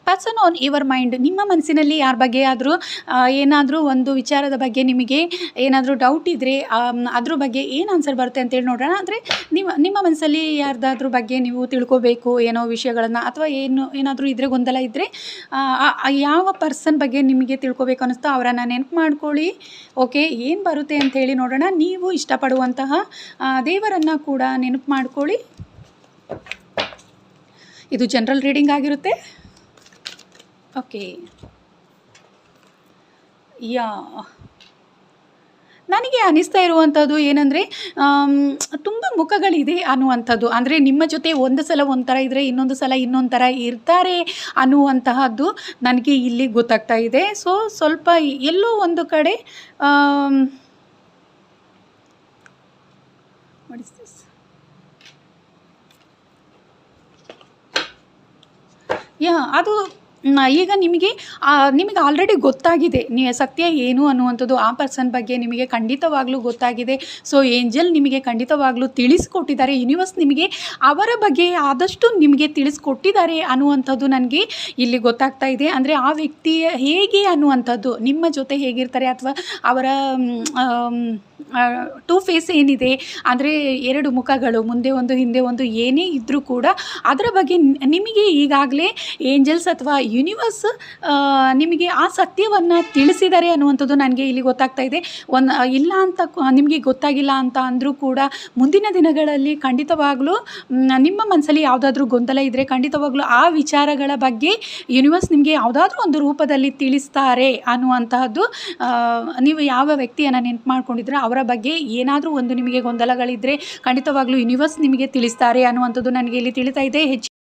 Person on your mind. ನಿಮ್ಮ ಮನಸ್ಸಿನಲ್ಲಿ ಯಾರ ಬಗ್ಗೆ ಆದರೂ ಏನಾದರೂ ಒಂದು ವಿಚಾರದ ಬಗ್ಗೆ ನಿಮಗೆ ಏನಾದರೂ ಡೌಟ್ ಇದ್ದರೆ ಅದ್ರ ಬಗ್ಗೆ ಏನು ಆನ್ಸರ್ ಬರುತ್ತೆ ಅಂತೇಳಿ ನೋಡೋಣ. ಅಂದರೆ ನಿಮ್ಮ ಮನಸ್ಸಲ್ಲಿ ಯಾರ್ದಾದ್ರ ಬಗ್ಗೆ ನೀವು ತಿಳ್ಕೋಬೇಕು ಏನೋ ವಿಷಯಗಳನ್ನು, ಅಥವಾ ಏನಾದರೂ ಇದ್ದರೆ, ಗೊಂದಲ ಇದ್ದರೆ, ಯಾವ ಪರ್ಸನ್ ಬಗ್ಗೆ ನಿಮಗೆ ತಿಳ್ಕೋಬೇಕು ಅನ್ನಿಸ್ತೋ ಅವರನ್ನು ನೆನಪು ಮಾಡ್ಕೊಳ್ಳಿ. ಓಕೆ, ಏನು ಬರುತ್ತೆ ಅಂಥೇಳಿ ನೋಡೋಣ. ನೀವು ಇಷ್ಟಪಡುವಂತಹ ದೇವರನ್ನು ಕೂಡ ನೆನಪು ಮಾಡ್ಕೊಳ್ಳಿ. ಇದು ಜನರಲ್ ರೀಡಿಂಗ್ ಆಗಿರುತ್ತೆ. ಓಕೆ, ನನಗೆ ಅನಿಸ್ತಾ ಇರುವಂಥದ್ದು ಏನಂದರೆ, ತುಂಬ ಮುಖಗಳಿದೆ ಅನ್ನುವಂಥದ್ದು. ಅಂದರೆ ನಿಮ್ಮ ಜೊತೆ ಒಂದು ಸಲ ಒಂಥರ ಇದ್ದರೆ ಇನ್ನೊಂದು ಸಲ ಇನ್ನೊಂದು ಥರ ಇರ್ತಾರೆ ಅನ್ನುವಂತಹದ್ದು ನನಗೆ ಇಲ್ಲಿ ಗೊತ್ತಾಗ್ತಾ ಇದೆ. ಸೊ ಸ್ವಲ್ಪ ಎಲ್ಲೋ ಒಂದು ಕಡೆ ವಾಟ್ ಇಸ್ ದಿಸ್, ಅದು ಈಗ ನಿಮಗೆ ಆಲ್ರೆಡಿ ಗೊತ್ತಾಗಿದೆ ಸತ್ಯ ಏನು ಅನ್ನುವಂಥದ್ದು. ಆ ಪರ್ಸನ್ ಬಗ್ಗೆ ನಿಮಗೆ ಖಂಡಿತವಾಗ್ಲೂ ಗೊತ್ತಾಗಿದೆ. ಸೊ ಏಂಜಲ್ ನಿಮಗೆ ಖಂಡಿತವಾಗ್ಲೂ ತಿಳಿಸ್ಕೊಟ್ಟಿದ್ದಾರೆ. ಯೂನಿವರ್ಸ್ ನಿಮಗೆ ಅವರ ಬಗ್ಗೆ ಆದಷ್ಟು ನಿಮಗೆ ತಿಳಿಸ್ಕೊಟ್ಟಿದ್ದಾರೆ ಅನ್ನುವಂಥದ್ದು ನನಗೆ ಇಲ್ಲಿ ಗೊತ್ತಾಗ್ತಾ ಇದೆ. ಅಂದರೆ ಆ ವ್ಯಕ್ತಿ ಹೇಗೆ ಅನ್ನುವಂಥದ್ದು, ನಿಮ್ಮ ಜೊತೆ ಹೇಗಿರ್ತಾರೆ, ಅಥವಾ ಅವರ ಟೂ ಫೇಸ್ ಏನಿದೆ, ಅಂದರೆ ಎರಡು ಮುಖಗಳು, ಮುಂದೆ ಒಂದು ಹಿಂದೆ ಒಂದು, ಏನೇ ಇದ್ದರೂ ಕೂಡ ಅದರ ಬಗ್ಗೆ ನಿಮಗೆ ಈಗಾಗಲೇ ಏಂಜಲ್ಸ್ ಅಥವಾ ಯೂನಿವರ್ಸ್ ನಿಮಗೆ ಆ ಸತ್ಯವನ್ನು ತಿಳಿಸಿದ್ದಾರೆ ಅನ್ನುವಂಥದ್ದು ನನಗೆ ಇಲ್ಲಿ ಗೊತ್ತಾಗ್ತಾ ಇದೆ. ಇಲ್ಲ ಅಂತ ನಿಮಗೆ ಗೊತ್ತಾಗಿಲ್ಲ ಅಂತ ಅಂದರೂ ಕೂಡ ಮುಂದಿನ ದಿನಗಳಲ್ಲಿ ಖಂಡಿತವಾಗ್ಲೂ ನಿಮ್ಮ ಮನಸ್ಸಲ್ಲಿ ಯಾವುದಾದ್ರೂ ಗೊಂದಲ ಇದ್ದರೆ ಖಂಡಿತವಾಗ್ಲೂ ಆ ವಿಚಾರಗಳ ಬಗ್ಗೆ ಯೂನಿವರ್ಸ್ ನಿಮಗೆ ಯಾವುದಾದ್ರೂ ಒಂದು ರೂಪದಲ್ಲಿ ತಿಳಿಸ್ತಾರೆ ಅನ್ನುವಂತಹದ್ದು. ನೀವು ಯಾವ ವ್ಯಕ್ತಿಯನ್ನು ನೆನಪು ಮಾಡ್ಕೊಂಡಿದ್ರೆ ಅವರ ಬಗ್ಗೆ ಏನಾದರೂ ಒಂದು ನಿಮಗೆ ಗೊಂದಲಗಳಿದ್ದರೆ ಖಂಡಿತವಾಗ್ಲೂ ಯೂನಿವರ್ಸ್ ನಿಮಗೆ ತಿಳಿಸ್ತಾರೆ ಅನ್ನುವಂಥದ್ದು ನನಗೆ ಇಲ್ಲಿ ತಿಳಿತಾ ಇದೆ.